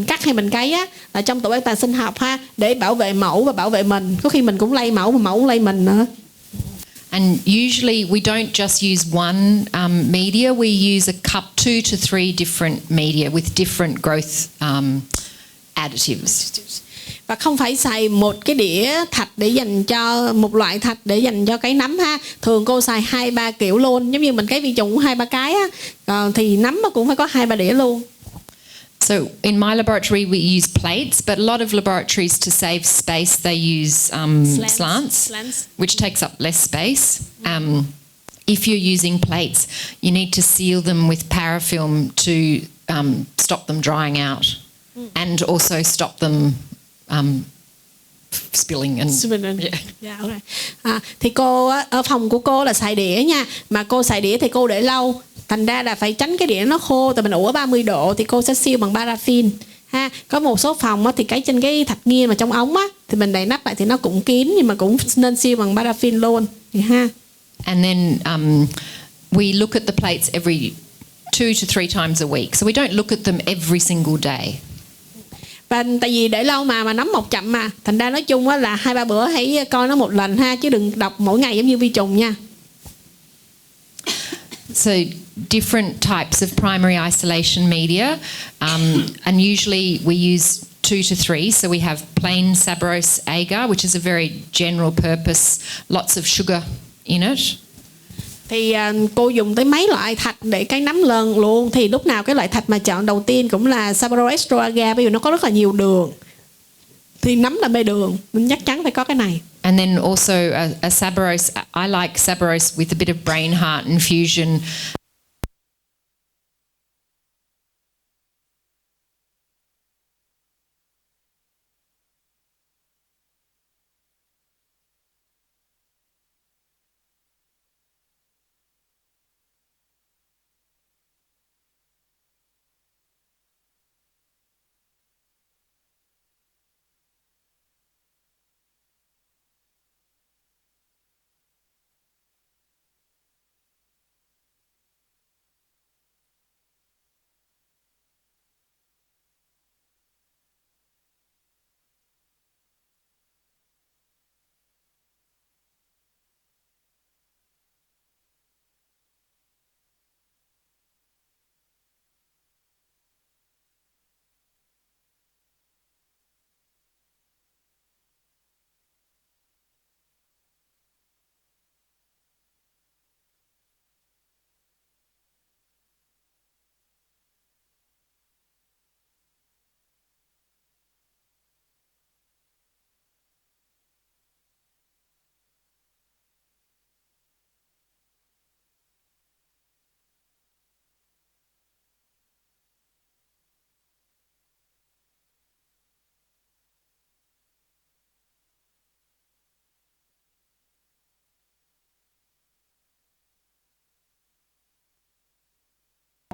cắt hay mình cấy á, là trong tổ an toàn sinh học ha, để bảo vệ mẫu và bảo vệ mình. Có khi mình cũng lây mẫu và mẫu cũng lây mình nữa. And usually we don't just use one media, we use a cup 2 to 3 different media with different growth additives. Và không phải xài một cái đĩa thạch để dành cho một loại thạch để dành cho cái nấm ha. Thường cô xài 2-3 kiểu luôn, giống như mình cấy vi trùng cũng 2-3 cái á. Còn thì nấm cũng phải có 2-3 đĩa luôn. So in my laboratory we use plates, but a lot of laboratories to save space they use slants, which takes up less space. If you're using plates, you need to seal them with parafilm to stop them drying out, and also stop them spilling and Yeah, okay. Thì cô ở phòng của cô là xài đĩa nha, mà cô xài đĩa thì cô để lâu, thành ra là phải tránh cái đĩa nó khô, tại mình ủ ở 30 độ thì cô sẽ seal bằng paraffin ha. Có một số phòng thì cái trên cái thạch nghiên mà trong ống á thì mình đậy nắp lại thì nó cũng kín, nhưng mà cũng nên seal bằng paraffin luôn ha. And then we look at the plates every 2 to 3 times a week, so we don't look at them every single day. Và tại vì để lâu mà nấm mọc chậm mà, thành ra nói chung á là 2-3 bữa hãy coi nó một lần ha, chứ đừng đọc mỗi ngày giống như vi trùng nha. So different types of primary isolation media, and usually we use 2 to 3. So we have plain Saboros agar, which is a very general purpose, lots of sugar in it. Thì cô dùng tới mấy loại thạch để cái nấm lần luôn. Thì lúc nào cái loại thạch mà chọn đầu tiên cũng là Saboros agar, bởi vì nó có rất là nhiều đường. Thì nấm là mê đường, mình chắc chắn phải có cái này. And then also a Saboros, I like Saboros with a bit of brain heart infusion.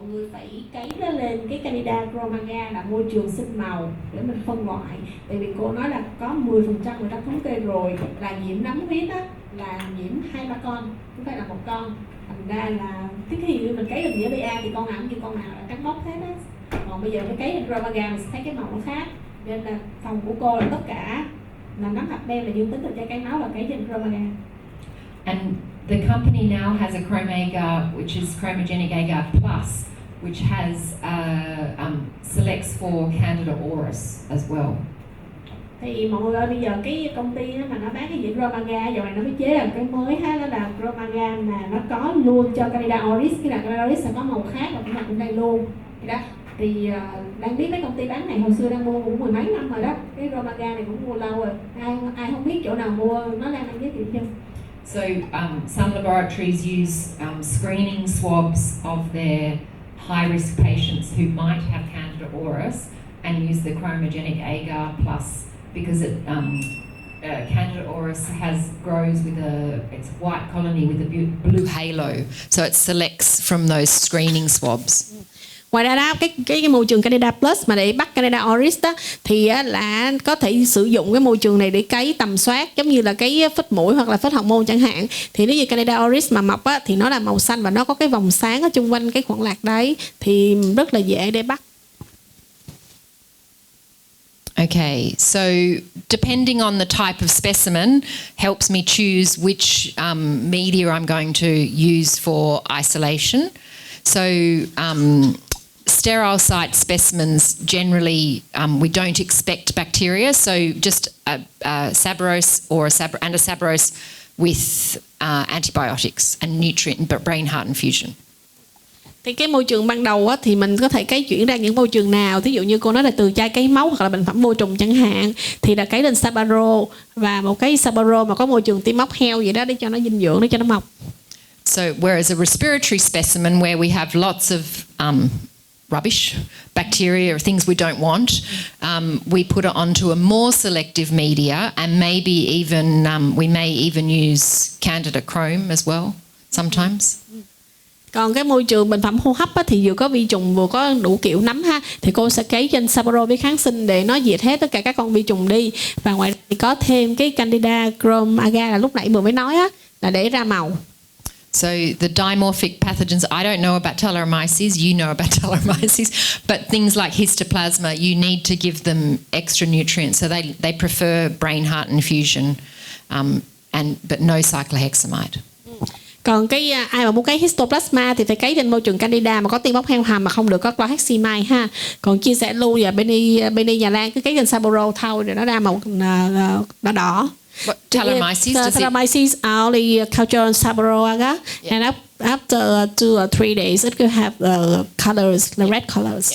Mọi người phải cấy nó lên cái Candida chromaga là môi trường xinh màu để mình phân loại. Tại vì cô nói là có 10% người ta thống kê rồi là nhiễm nấm huyết á, là nhiễm 2-3 con, không phải là 1 con. Thành ra là cái khi mình cấy được nghĩa BA thì con nào cũng như con nào là cắt bóc hết á. Còn bây giờ mới cấy lên chromaga mình sẽ thấy cái màu nó khác. Nên là phòng của cô là tất cả là nấm hạt đen là dương tính từ trái cây máu là cấy trên chromaga. And the company now has a chrome agar, which is chromogenic agar plus, which has selects for Candida auris as well. Thì mọi người ơi, bây giờ cái công ty mà nó bán cái gì chromaga, giờ này nó mới chế ra cái mới ha, đó là chromaga mà nó có luôn cho Candida auris. Cái là Candida auris sẽ có màu khác và cũng là trong đây luôn. Thì đó, thì đang biết mấy công ty bán này hồi xưa đang mua cũng 10 mấy năm rồi đó. Cái chromaga này cũng mua lâu rồi. Ai không biết chỗ nào mua, nó đang giới thiệu chưa? So some laboratories use screening swabs of their high-risk patients who might have Candida auris and use the chromogenic agar plus, because Candida auris grows with it's white colony with a blue halo, so it selects from those screening swabs. Ngoài ra đó, cái môi trường Candida Plus mà để bắt Candida auris đó thì là có thể sử dụng cái môi trường này để cấy tầm soát, giống như là cái phích mũi hoặc là phích hậu môn chẳng hạn. Thì nếu như Candida auris mà mọc á, thì nó là màu xanh và nó có cái vòng sáng ở chung quanh cái khoảng lạc đấy, thì rất là dễ để bắt. Okay, so depending on the type of specimen helps me choose which media I'm going to use for isolation. So sterile site specimens generally we don't expect bacteria, so just a Saboros or a Saboros with antibiotics and nutrient brain heart infusion. Thì cái môi trường ban đầu á, thì mình có thể cấy chuyển ra những môi trường nào. Thí dụ như cô nói là từ chai cấy máu hoặc là bệnh phẩm vô trùng chẳng hạn, thì là cấy lên Sabaro và một cái Sabaro mà có môi trường tiêm móc heo vậy đó, để cho nó dinh dưỡng, để cho nó mọc. So whereas a respiratory specimen where we have lots of rubbish, bacteria or things we don't want, we put it onto a more selective media, and maybe even we may even use Candida chrome as well sometimes. Còn cái môi trường bệnh phẩm hô hấp á, thì vừa có vi trùng vừa có đủ kiểu nấm ha, thì cô sẽ cấy trên Sabaro với kháng sinh để nó diệt hết tất cả các con vi trùng đi. Và ngoài ra thì có thêm cái Candida chrome agar là lúc nãy vừa mới nói á, là để ra màu. So the dimorphic pathogens, I don't know about Telleromyces, you know about Telleromyces, but things like histoplasma, you need to give them extra nutrients, so they prefer brain heart infusion, but no cyclohexamide. Còn cái ai mà muốn cấy histoplasma thì phải cấy trên môi trường Candida mà có tiêm móc heo hầm, mà không được có clohexamide ha. Còn chia sẻ luôn và bên Nhà Lan cứ cấy trên Sabaro thôi để nó ra màu đỏ đỏ. Telleromyces only culture on Sabaro agar, and after 2 or 3 days it could have the colors, the red colors.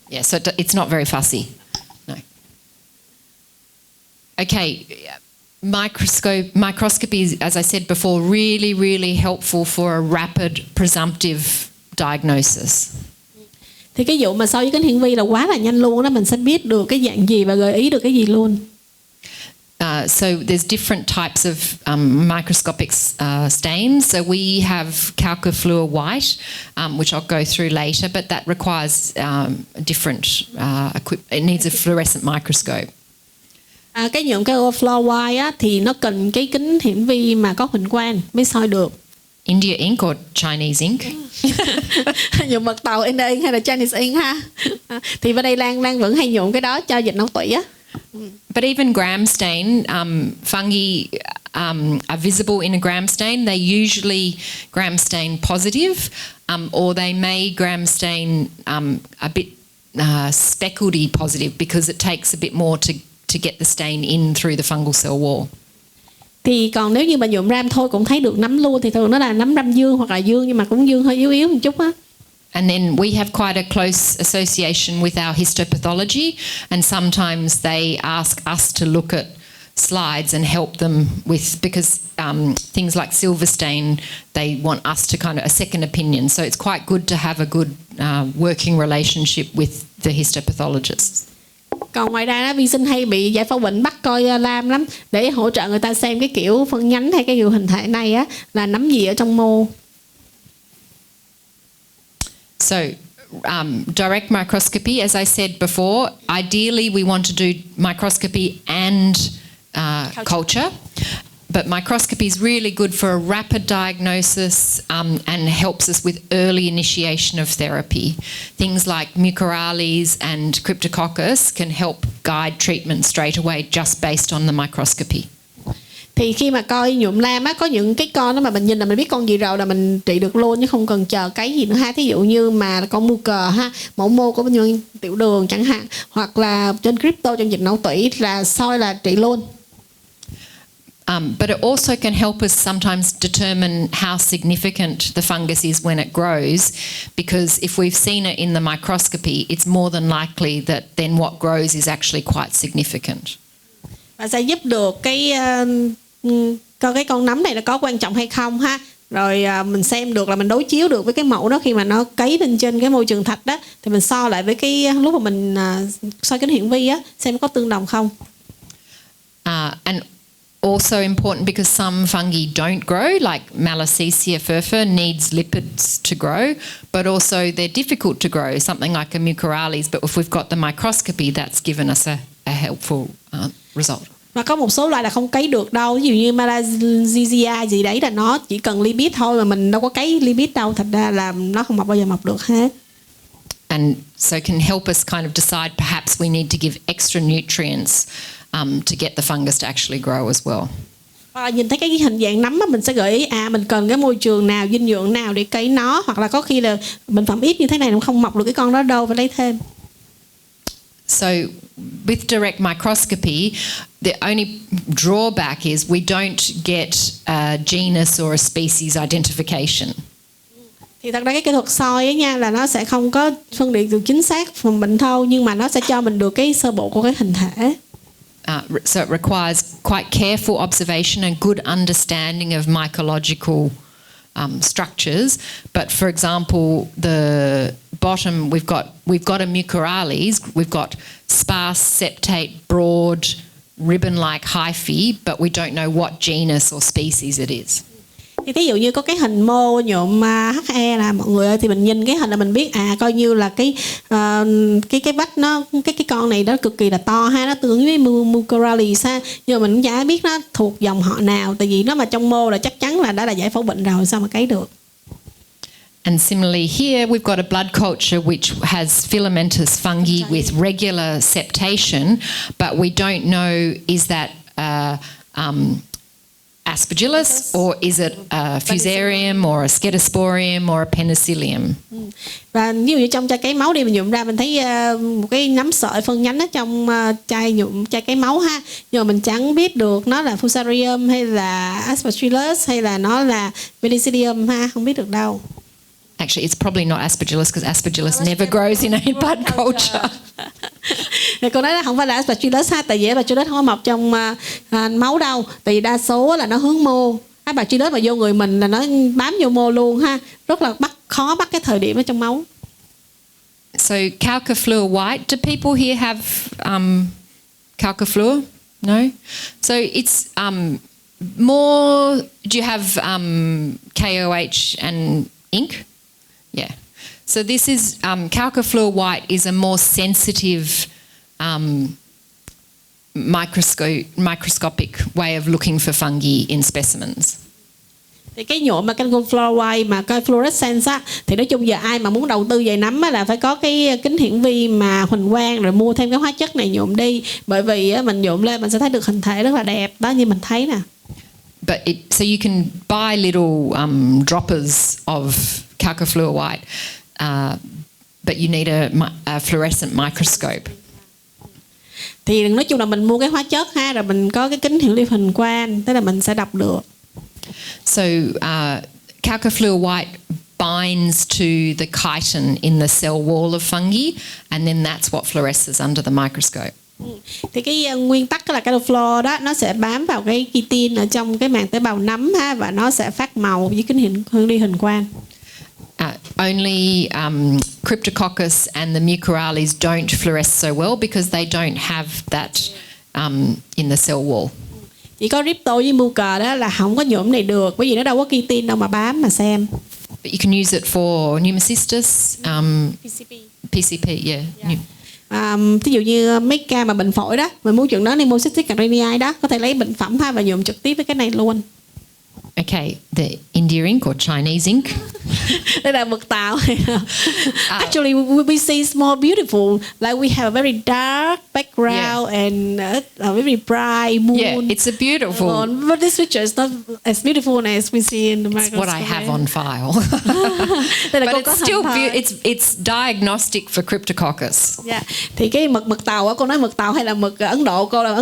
Yeah, so it's not very fussy. No. Okay. Microscopy, as I said before, really, really helpful for a rapid presumptive diagnosis. Thì cái vụ mà so với kính hiển vi là quá là nhanh luôn đó, mình sẽ biết được cái dạng gì và gợi ý được cái gì luôn. So there's different types of microscopic stains. So we have calcifluor white, which I'll go through later, but that requires different equipment. It needs a fluorescent microscope. Cái nhuộm calcifluor white á, thì nó cần cái kính hiển vi mà có huỳnh quang mới soi được. India ink or Chinese ink? Nhuộm mật tàu India ink hay là Chinese ink ha? Thì bên đây Lan vẫn hay nhuộm cái đó cho dịch não tủy á. But even gram stain, fungi are visible in a gram stain. They usually gram stain positive, or they may gram stain a bit speckledy positive because it takes a bit more to get the stain in through the fungal cell wall. Thì còn nếu như mà nhuộm ram thôi cũng thấy được nấm luôn, thì thường nó là nấm ram dương hoặc là dương, nhưng mà cũng dương hơi yếu một chút á. And then we have quite a close association with our histopathology, and sometimes they ask us to look at slides and help them with, because things like silver stain, they want us to kind of a second opinion. So it's quite good to have a good working relationship with the histopathologists. Còn ngoài ra vi sinh hay bị giải phẫu bệnh bắt coi lam lắm, để hỗ trợ người ta xem cái kiểu phân nhánh hay cái kiểu hình thể này á là nấm gì ở trong mô. So direct microscopy, as I said before, ideally we want to do microscopy and culture. But microscopy is really good for a rapid diagnosis and helps us with early initiation of therapy. Things like Mucorales and Cryptococcus can help guide treatment straight away just based on the microscopy. Thì khi mà coi nhuộm lam á, có những cái con đó mà mình nhìn là mình biết con gì rồi là mình trị được luôn, chứ không cần chờ cái gì nữa ha. Thí dụ như mà con mucor ha, mẫu mô của bệnh nhân tiểu đường chẳng hạn, hoặc là trên crypto trong dịch não tủy là soi là trị luôn. But it also can help us sometimes determine how significant the fungus is when it grows, because if we've seen it in the microscopy, it's more than likely that then what grows is actually quite significant. Và sẽ giúp được coi cái con nấm này nó có quan trọng hay không ha. Rồi mình xem được là mình đối chiếu được với cái mẫu đó khi mà nó cấy lên trên cái môi trường thạch đó, thì mình so lại với cái lúc mà mình soi kính hiển vi á, xem có tương đồng không. And also important because some fungi don't grow, like Malassezia furfur needs lipids to grow, but also they're difficult to grow, something like a Mucorales, but if we've got the microscopy, that's given us a helpful result. Và có một số loại là không cấy được đâu, ví dụ như Malassezia gì đấy là nó chỉ cần lipid thôi, mà mình đâu có cấy lipid đâu, thành ra là nó không bao giờ mọc được hết. and so can help us kind of decide perhaps we need to give extra nutrients to get the fungus to actually grow as well. Nhìn thấy cái hình dạng nấm á, mình sẽ gợi ý mình cần cái môi trường nào, dinh dưỡng nào để cấy nó, hoặc là có khi là bệnh phẩm ít như thế này nó không mọc được cái con đó đâu, phải lấy thêm. So with direct microscopy, the only drawback is we don't get a genus or a species identification. Thì thật ra cái kỹ thuật soi ấy nha, là nó sẽ không có phân biệt được chính xác phòng bệnh thâu, nhưng mà nó sẽ cho mình được cái sơ bộ của cái hình thể. So it requires quite careful observation and good understanding of mycological structures. But for example, the bottom we've got a mucorales, we've got sparse, septate, broad, ribbon-like hyphae, but we don't know what genus or species it is. Thì ví dụ như có cái hình mô nhuộm HE là mọi người ơi, thì mình nhìn cái hình là mình biết coi như là cái vách nó cái con này nó cực kỳ là to ha, nó tương ứng với mucorales ha, nhưng mà mình cũng chả biết nó thuộc dòng họ nào, tại vì nó mà trong mô là chắc chắn là đã là giải phẫu bệnh rồi, sao mà cấy được. And similarly here, we've got a blood culture which has filamentous fungi with regular septation, but we don't know is that Aspergillus or is it a Fusarium or a Scedosporium or a Penicillium? Và ví dụ như trong chai cấy máu đi, mình nhuộm ra mình thấy một cái nấm sợi phân nhánh ở trong chai cấy máu ha, nhưng mà mình chẳng biết được nó là Fusarium hay là Aspergillus hay là nó là Penicillium ha, không biết được đâu. Actually, it's probably not Aspergillus because Aspergillus never grows in a blood culture. Thì cô nói là không phải là Aspergillus ha, tại vì Aspergillus không có mọc trong máu đâu, tại vì đa số là nó hướng mô. Aspergillus mà vô người mình là nó bám vô mô luôn ha, rất là khó bắt cái thời điểm ở trong máu. So calcifluor white, do people here have calcifluor? No? So it's more, do you have KOH and ink? Yeah. So this is calcifluor white is a more sensitive microscopic way of looking for fungi in specimens. Thì cái nhuộm mà calcifluor white mà coi fluorescence á, thì nói chung giờ ai mà muốn đầu tư về nấm á là phải có cái kính hiển vi mà huỳnh quang, rồi mua thêm cái hóa chất này nhuộm đi, bởi vì á, mình nhuộm lên mình sẽ thấy được hình thể rất là đẹp đó, như mình thấy nè. But so you can buy little droppers of calcifluor white, but you need a fluorescent microscope. Thì nói chung là mình mua cái hóa chất ha, rồi mình có cái kính hiển vi huỳnh quang, tức là mình sẽ đọc được. So calcifluor white binds to the chitin in the cell wall of fungi, and then that's what fluoresces under the microscope. Thì cái nguyên tắc là calcifluor đó, nó sẽ bám vào cái chitin ở trong cái màng tế bào nấm ha, và nó sẽ phát màu với kính hiển vi huỳnh quang. Only Cryptococcus and the mucorales don't fluoresce so well because they don't have that in the cell wall. Chỉ có Ripto với Mucor đó là không có nhuộm này được, bởi vì nó đâu có chitin đâu mà bám mà xem. But you can use it for pneumocystis, PCP, yeah. Ví dụ như mấy ca mà bệnh phổi đó, mình muốn chẩn đoán pneumocystis carinii đó, có thể lấy bệnh phẩm ha và nhuộm trực tiếp với cái này luôn. Okay, the India ink or Chinese ink. Đây là mực tàu. Actually, we see it's more beautiful. Like we have a very dark background and a very bright moon. Yeah, it's a beautiful. But this picture is not as beautiful as we see in the microscope. It's what I have on file. But it's still it's diagnostic for Cryptococcus. Yeah. Thì cái mực tàu á, cô nói mực tàu hay là mực Ấn Độ, cô là